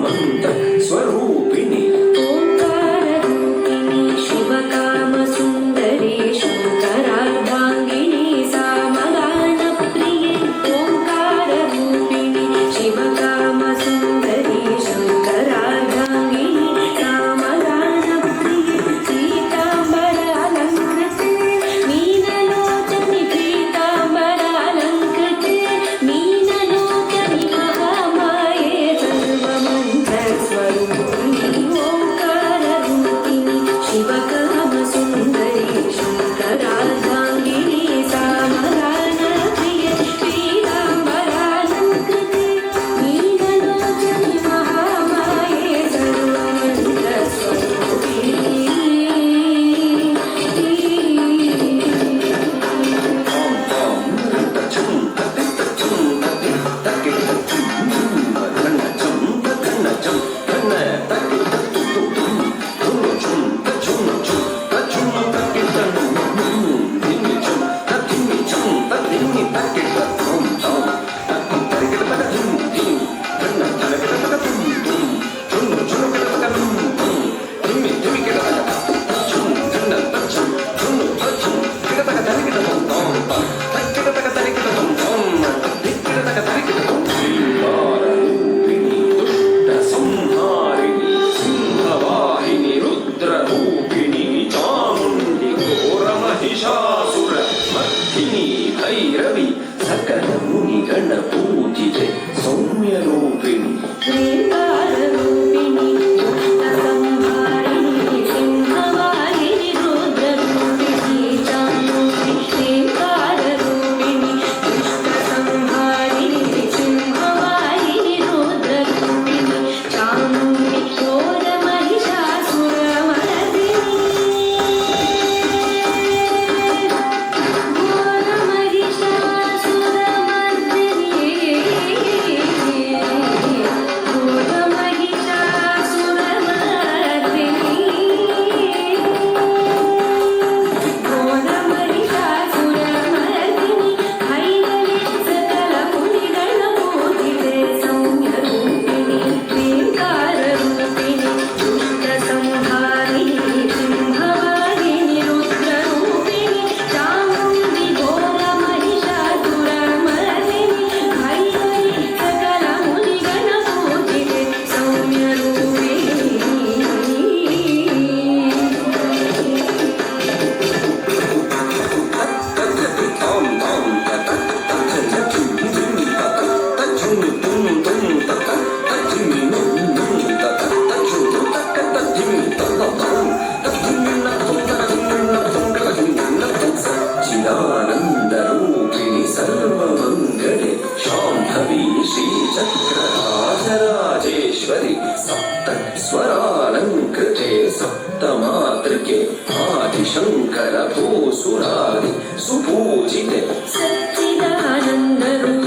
मंत्र स्वरूपिणी ओंकार रूपिणी शिवकाम सुंदरी शंकरार्धांगिनी सामगान प्रिये ओंकार रूपिणी शिवकाम सुंदरी शंकरार्धांगिनी सामगान प्रिये पीतांबर अलंकृते मीनलोचनि पीतांबर अलंकृते मीनलोचनि महामाये सर्वमंत्र स्वरूपिणी ओंकार रूपिणी शिवकाम सुंदरी शंकरार्धांगिनी सामगान प्रिये पीतांबर अलंकृते मीनलोचनि महामाये सर्वमंत्र स्वरूपिणी भैरवी सकल मुनि गण पूजिते सौम्य रूपिणी श्रीकार रूपिणी दुष्ट संहारिणी सिंहवाहिनी रुद्र रूपिणी चामुण्डी श्रीकार रूपिणी दुष्ट संहारिणी सिंहवाहिनी रुद्र रूपिणी चामुण्डी घोर महिषासुरमर्दिनी चिदानन्दरूपिणि सर्वमङ्गले शाम्भवी श्रीचक्रराजराजेश्वरि सप्त स्वरालङ्कृते सप्तमातृके आदिशङ्कर भूसुरादि सुपूजिते सच्चिदानन्दरूपिणी